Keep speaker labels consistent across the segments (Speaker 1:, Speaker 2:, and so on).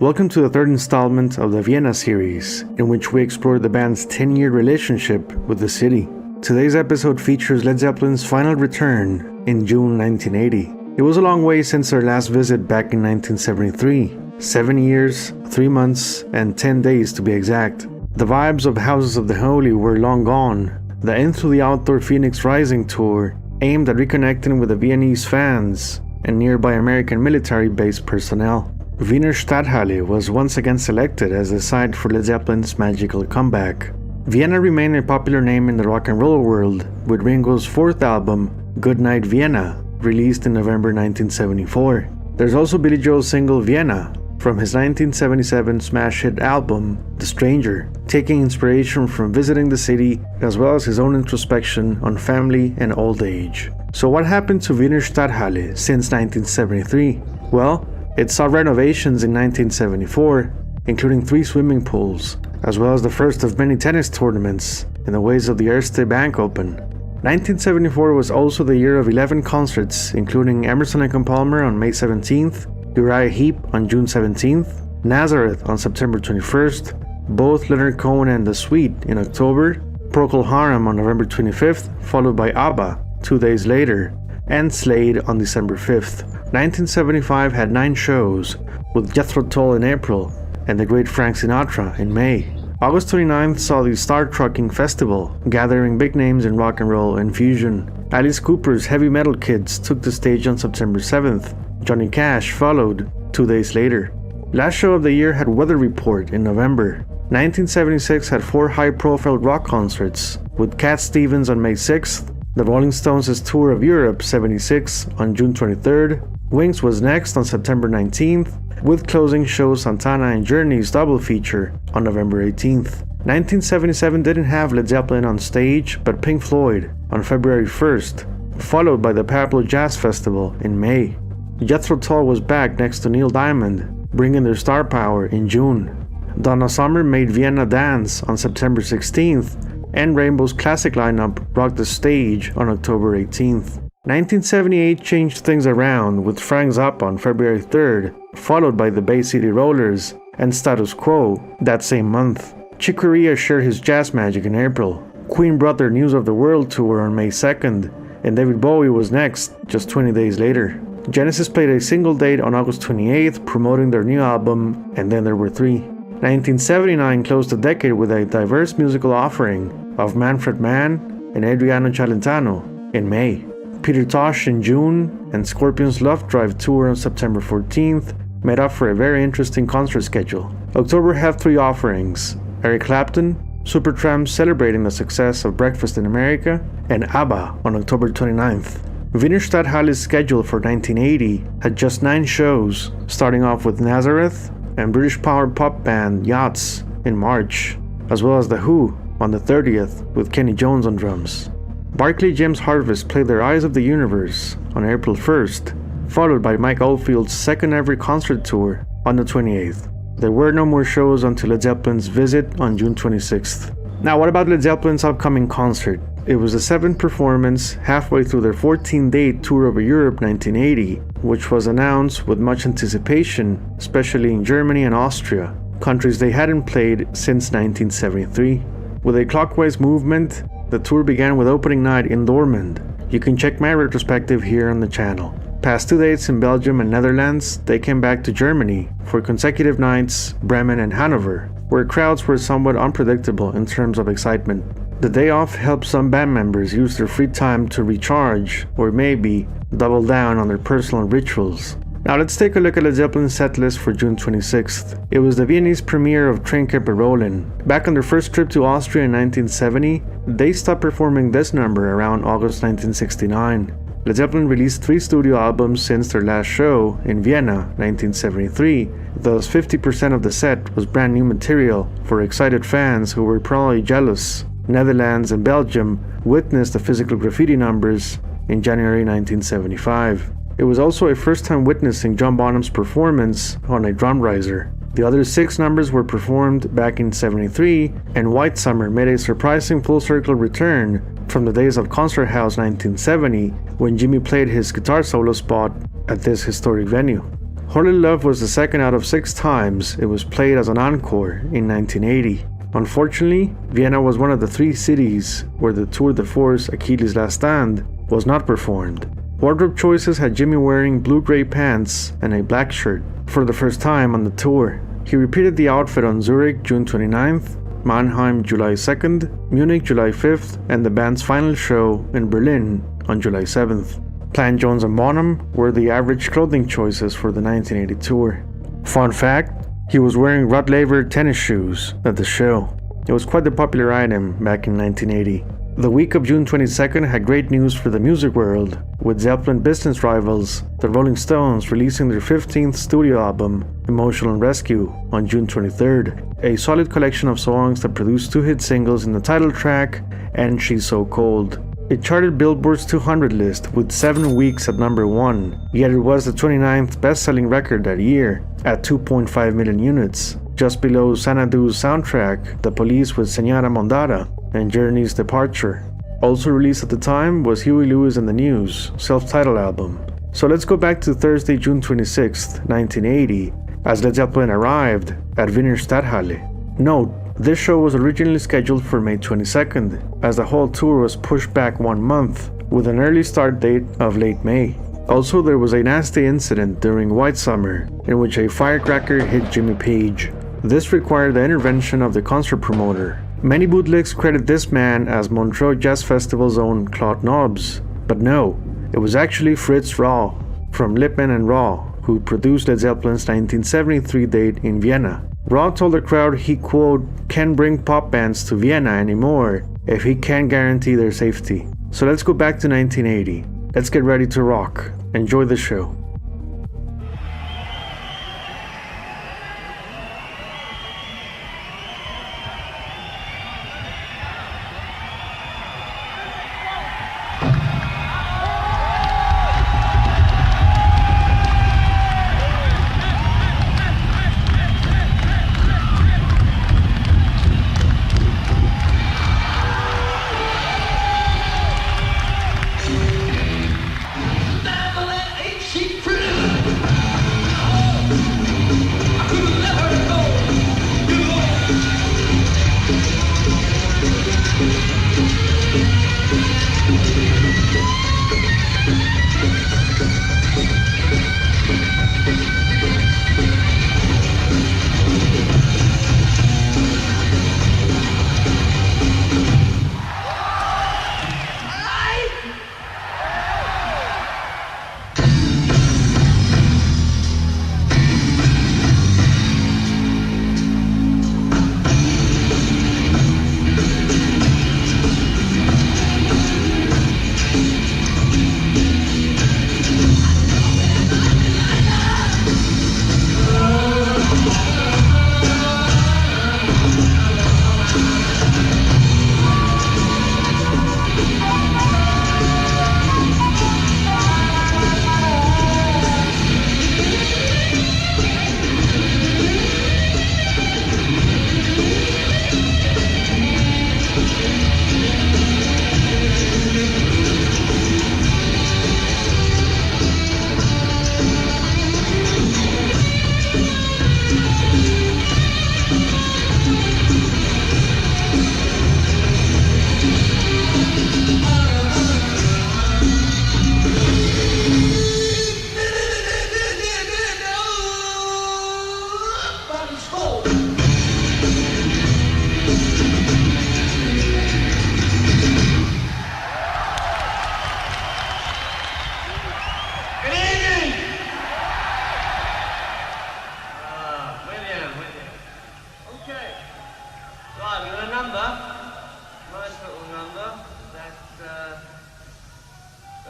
Speaker 1: Welcome to the third installment of the Vienna series, in which we explore the band's 10-year relationship with the city. Today's episode features Led Zeppelin's final return in June 1980. It was a long way since their last visit back in 1973. 7 years, 3 months, and 10 days to be exact. The vibes of Houses of the Holy were long gone. The Into the Outdoor Phoenix Rising tour aimed at reconnecting with the Viennese fans and nearby American military-based personnel. Wiener Stadthalle was once again selected as the site for Led Zeppelin's magical comeback. Vienna remained a popular name in the rock and roll world, with Ringo's fourth album, Goodnight Vienna, released in November 1974. There's also Billy Joel's single Vienna from his 1977 smash hit album, The Stranger, taking inspiration from visiting the city as well as his own introspection on family and old age. So what happened to Wiener Stadthalle since 1973? Well, it saw renovations in 1974, including 3 swimming pools, as well as the first of many tennis tournaments in the ways of the Erste Bank Open. 1974 was also the year of 11 concerts, including Emerson & Palmer on May 17th, Uriah Heep on June 17th, Nazareth on September 21st, both Leonard Cohen and The Sweet in October, Procol Harum on November 25th, followed by ABBA 2 days later, and Slade on December 5th. 1975 had 9 shows, with Jethro Tull in April and the great Frank Sinatra in May. August 29th saw the Star Trucking Festival, gathering big names in rock and roll and fusion. Alice Cooper's Heavy Metal Kids took the stage on September 7th. Johnny Cash followed 2 days later. Last show of the year had Weather Report in November. 1976 had 4 high-profile rock concerts, with Cat Stevens on May 6th, the Rolling Stones' Tour of Europe 76 on June 23rd, Wings was next on September 19th, with closing show Santana and Journey's double feature on November 18th. 1977 didn't have Led Zeppelin on stage, but Pink Floyd on February 1st, followed by the Pablo Jazz Festival in May. Jethro Tull was back next to Neil Diamond, bringing their star power in June. Donna Summer made Vienna dance on September 16th, and Rainbow's classic lineup rocked the stage on October 18th. 1978 changed things around with Frank Zappa on February 3rd, followed by the Bay City Rollers and Status Quo that same month. Chick Corea shared his jazz magic in April. Queen brought their News of the World tour on May 2nd, and David Bowie was next just 20 days later. Genesis played a single date on August 28th, promoting their new album, and then there were 3. 1979 closed the decade with a diverse musical offering of Manfred Mann and Adriano Celentano in May, Peter Tosh in June, and Scorpions' Love Drive tour on September 14th made up for a very interesting concert schedule. October had 3 offerings: Eric Clapton, Supertramp celebrating the success of Breakfast in America, and ABBA on October 29th. Wiener Stadthalle's schedule for 1980 had just 9 shows, starting off with Nazareth and British power pop band Yachts in March, as well as The Who on the 30th with Kenny Jones on drums. Barclay James Harvest played their Eyes of the Universe on April 1st, followed by Mike Oldfield's second ever concert tour on the 28th. There were no more shows until Led Zeppelin's visit on June 26th. Now, what about Led Zeppelin's upcoming concert? It was the 7th performance halfway through their 14-day tour over Europe 1980, which was announced with much anticipation, especially in Germany and Austria, countries they hadn't played since 1973. With a clockwise movement, the tour began with opening night in Dortmund. You can check my retrospective here on the channel. Past 2 dates in Belgium and Netherlands, they came back to Germany for consecutive nights, Bremen and Hanover, where crowds were somewhat unpredictable in terms of excitement. The day off helped some band members use their free time to recharge, or maybe double down on their personal rituals. Now let's take a look at Led Zeppelin's setlist for June 26th. It was the Viennese premiere of Train Kept a Rollin'. Back on their first trip to Austria in 1970, they stopped performing this number around August 1969. Led Zeppelin released 3 studio albums since their last show in Vienna 1973, thus 50% of the set was brand new material for excited fans who were probably jealous. Netherlands and Belgium witnessed the physical graffiti numbers in January 1975. It was also a first time witnessing John Bonham's performance on a drum riser. The other 6 numbers were performed back in '73, and White Summer made a surprising full circle return from the days of Concert House 1970, when Jimmy played his guitar solo spot at this historic venue. Holy Love was the second out of 6 times it was played as an encore in 1980. Unfortunately, Vienna was one of the 3 cities where the tour de force Achilles' Last Stand was not performed. Wardrobe choices had Jimmy wearing blue-gray pants and a black shirt for the first time on the tour. He repeated the outfit on Zurich, June 29th, Mannheim, July 2nd, Munich, July 5th, and the band's final show in Berlin on July 7th. Plant Jones and Bonham were the average clothing choices for the 1980 tour. Fun fact, he was wearing Rod Laver tennis shoes at the show. It was quite the popular item back in 1980. The week of June 22nd had great news for the music world, with Zeppelin business rivals, the Rolling Stones, releasing their 15th studio album, Emotional Rescue, on June 23rd, a solid collection of songs that produced 2 hit singles in the title track and She's So Cold. It charted Billboard's 200 list with 7 weeks at number 1, yet it was the 29th best-selling record that year at 2.5 million units, just below Xanadu's soundtrack, The Police with Señora Mondara, and Journey's Departure. Also released at the time was Huey Lewis and the News' self-titled album. So let's go back to Thursday, June 26, 1980, as Led Zeppelin arrived at Wiener Stadthalle. Note, this show was originally scheduled for May 22nd, as the whole tour was pushed back 1 month, with an early start date of late May. Also, there was a nasty incident during White Summer, in which a firecracker hit Jimmy Page. This required the intervention of the concert promoter. Many bootlegs credit this man as Montreux Jazz Festival's own Claude Nobbs, but no, it was actually Fritz Raw, from Lippmann and Raw, who produced Led Zeppelin's 1973 date in Vienna. Raw told the crowd he, quote, can't bring pop bands to Vienna anymore if he can't guarantee their safety. So let's go back to 1980. Let's get ready to rock. Enjoy the show.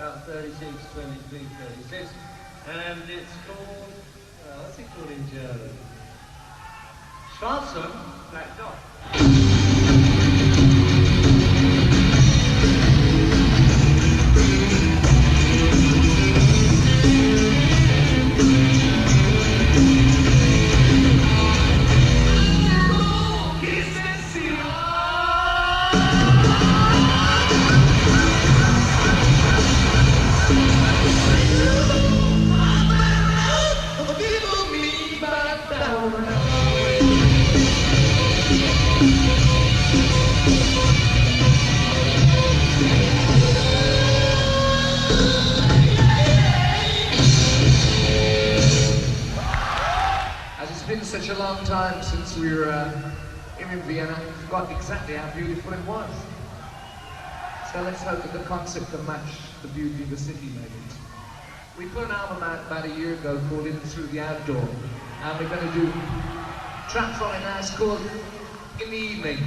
Speaker 2: about 36, 23, 36, and it's called, what's it called in German? Schwarzer Black Dot.
Speaker 3: Thank you. such a long time since we were in Vienna, I forgot exactly how beautiful it was. So let's hope that the concert can match the beauty of the city, maybe. We put an album out about a year ago called In Through the Outdoor, and we're going to do a track from it now. It's called In the Evening.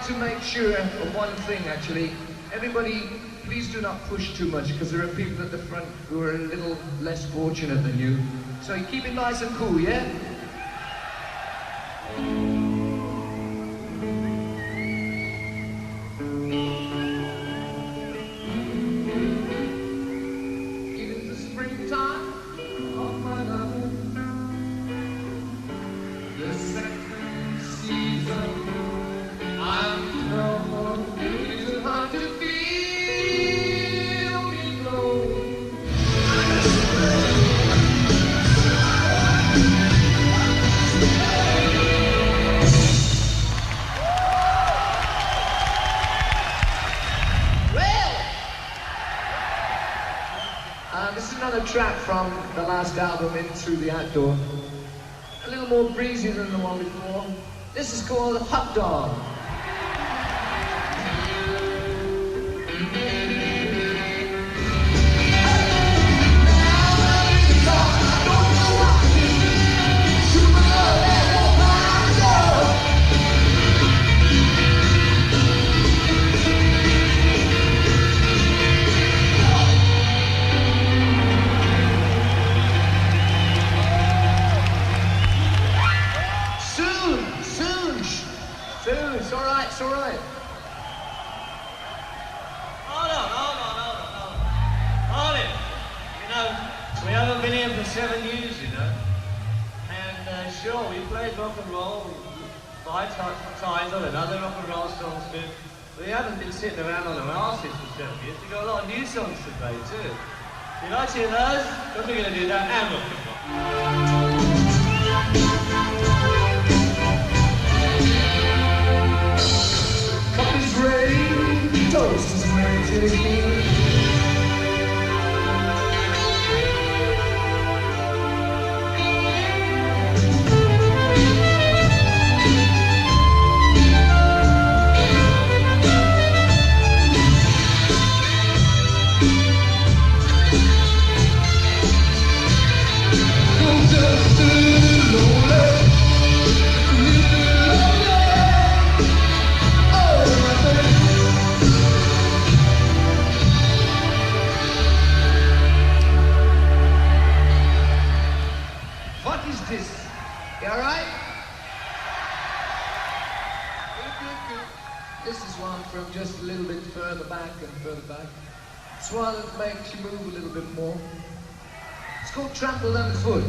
Speaker 3: To make sure of one thing, actually, everybody, please do not push too much, because there are people at the front who are a little less fortunate than you. So you keep it nice and cool, yeah? It is the springtime of my love, the second season. I'm no too hard to feel me blow. This is another track from the last album, In Through the Outdoor. A little more breezy than the one before. This is called Hot Dog. It's all right, it's all right.
Speaker 2: Hold it. You know, we haven't been here for 7 years, you know. And sure, we played rock and roll, Title and other rock and roll songs, but we haven't been sitting around on our asses for 7 years. We've got a lot of new songs to play too. You like to hear those? What are we going to do that and rock and roll?
Speaker 3: Cup is ready, toast is ready to eat. From just a little bit further back and further back. It's one that makes you move a little bit more. It's called Trampled Underfoot.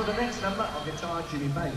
Speaker 3: for the next number, I'll guitar Jimmy Page.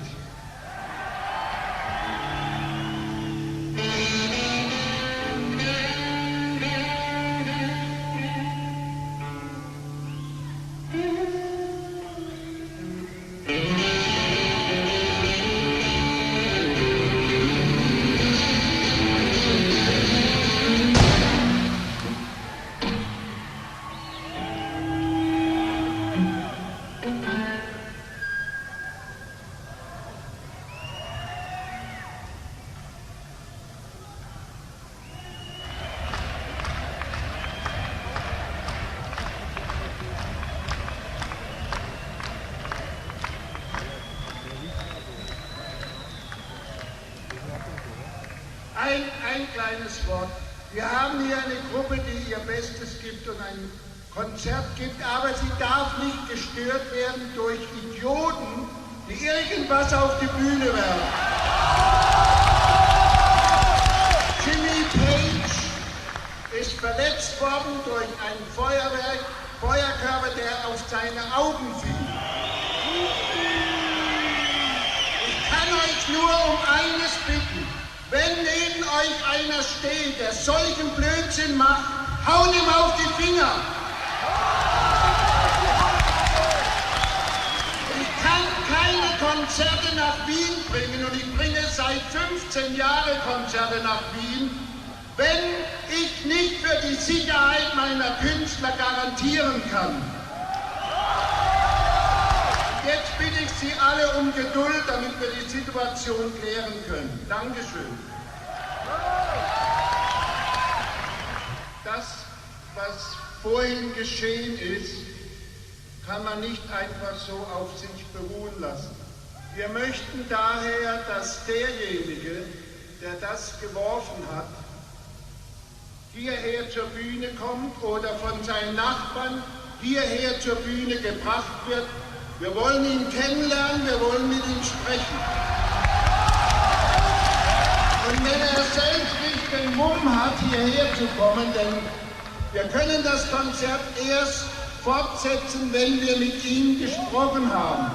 Speaker 4: Ein kleines Wort. Wir haben hier eine Gruppe, die ihr Bestes gibt und ein Konzert gibt, aber sie darf nicht gestört werden durch Idioten, die irgendwas auf die Bühne werfen. Jimmy Page ist verletzt worden durch ein Feuerkörper, der auf seine Augen fiel. Ich kann euch nur um eines bitten. Wenn neben euch einer steht, der solchen Blödsinn macht, haut ihm auf die Finger. Ich kann keine Konzerte nach Wien bringen und ich bringe seit 15 Jahren Konzerte nach Wien, wenn ich nicht für die Sicherheit meiner Künstler garantieren kann. Jetzt bitte ich Sie alle um Geduld, damit wir die Situation klären können. Dankeschön. Das, was vorhin geschehen ist, kann man nicht einfach so auf sich beruhen lassen. Wir möchten daher, dass derjenige, der das geworfen hat, hierher zur Bühne kommt oder von seinen Nachbarn hierher zur Bühne gebracht wird. Wir wollen ihn kennenlernen, wir wollen mit ihm sprechen. Und wenn er selbst nicht den Mumm hat, hierher zu kommen, denn wir können das Konzert erst fortsetzen, wenn wir mit ihm gesprochen haben,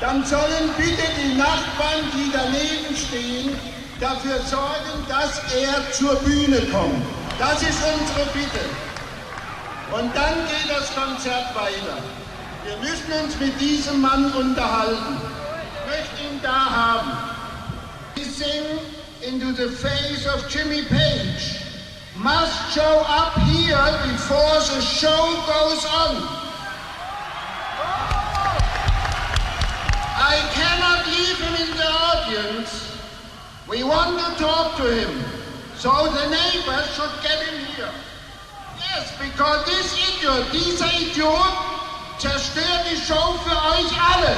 Speaker 4: dann sollen bitte die Nachbarn, die daneben stehen, dafür sorgen, dass er zur Bühne kommt. Das ist unsere Bitte. Und dann geht das Konzert weiter. Wir müssen uns mit diesem Mann unterhalten. Ich möchte ihn da haben. We sing into the face of Jimmy Page. Must show up here before the show goes on. I cannot leave him in the audience. We want to talk to him. So the neighbors should get him here. Yes, because dieser Idiot zerstört die Show für euch alle.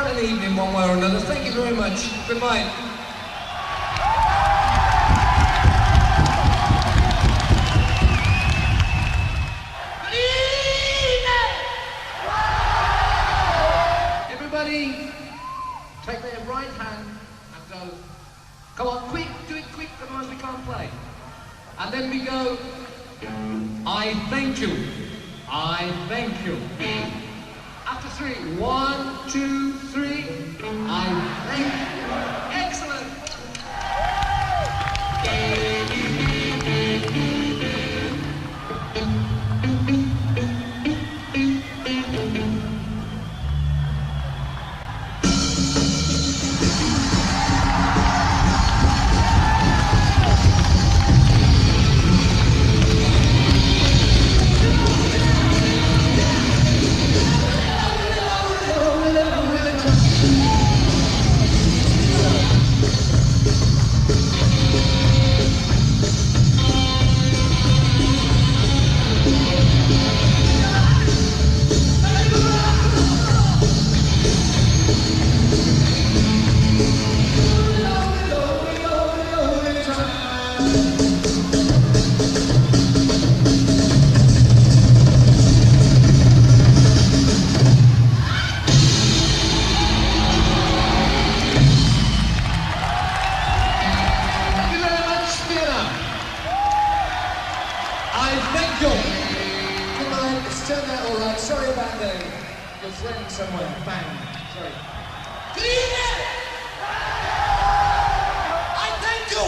Speaker 3: start an evening one way or another. Thank you very much. Goodbye. Everybody, take their right hand and go. Come on, quick, do it quick, otherwise we can't play. And then we go, I thank you. I thank you. After 3, 1, 2, 3. I thank you. Excellent. Somewhere, bang, sorry. Good evening! I thank you!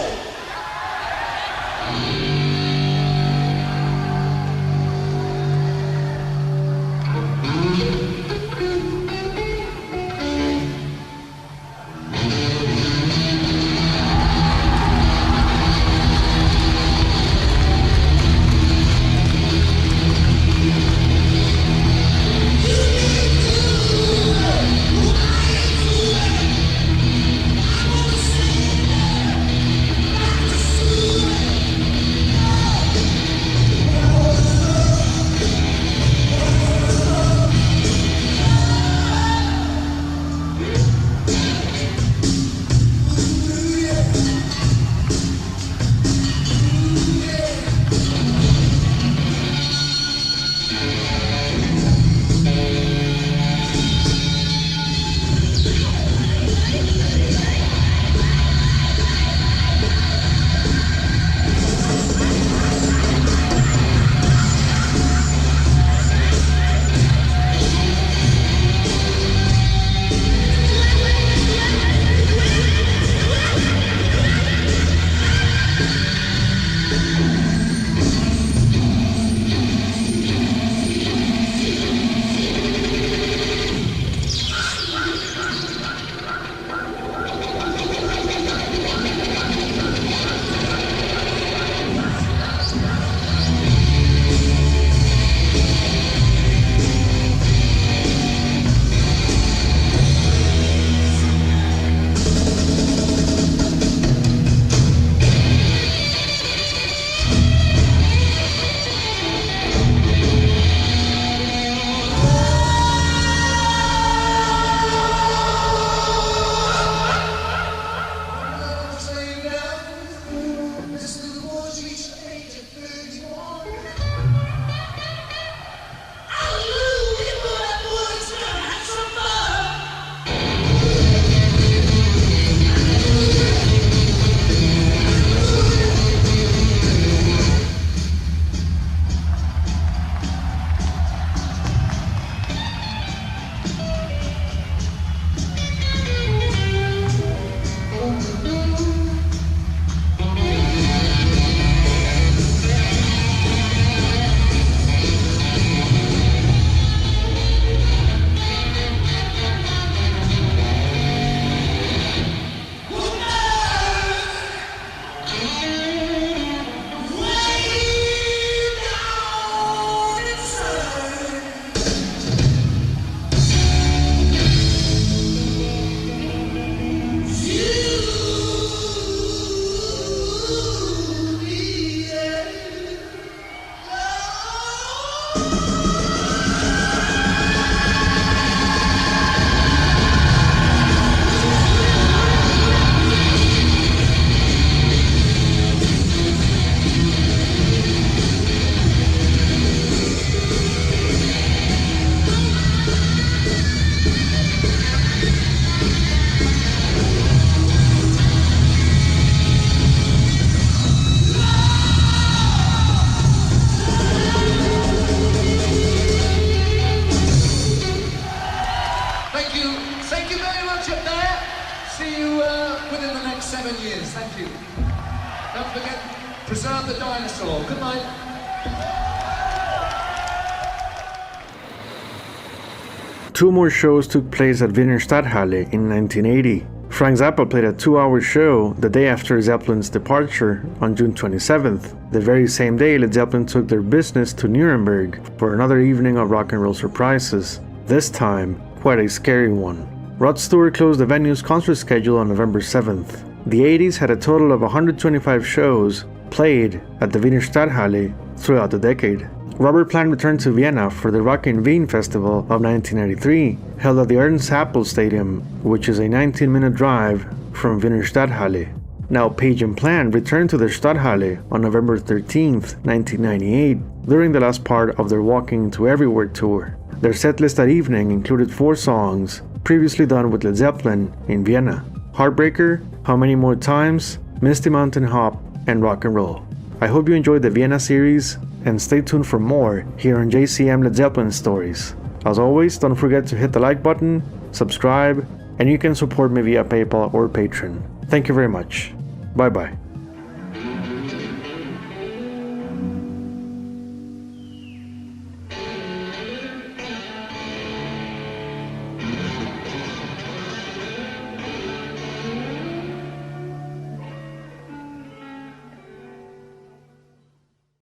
Speaker 3: festival. Good night.
Speaker 1: Two more shows took place at Wiener Stadthalle in 1980. Frank Zappa played a 2-hour show the day after Zeppelin's departure on June 27th. The very same day, Led Zeppelin took their business to Nuremberg for another evening of rock and roll surprises. This time, quite a scary one. Rod Stewart closed the venue's concert schedule on November 7th. The 80s had a total of 125 shows played at the Wiener Stadthalle throughout the decade. Robert Plant returned to Vienna for the Rock in Wien Festival of 1993, held at the Ernst Happel Stadium, which is a 19-minute drive from Wiener Stadthalle. Now Page and Plant returned to their Stadthalle on November 13th, 1998, during the last part of their Walking Into Everywhere tour. Their setlist that evening included 4 songs previously done with Led Zeppelin in Vienna: Heartbreaker, How Many More Times, Misty Mountain Hop, and Rock and Roll. I hope you enjoyed the Vienna series, and stay tuned for more here on JCM Led Zeppelin Stories. As always, don't forget to hit the like button, subscribe, and you can support me via PayPal or Patreon. Thank you very much. Bye bye.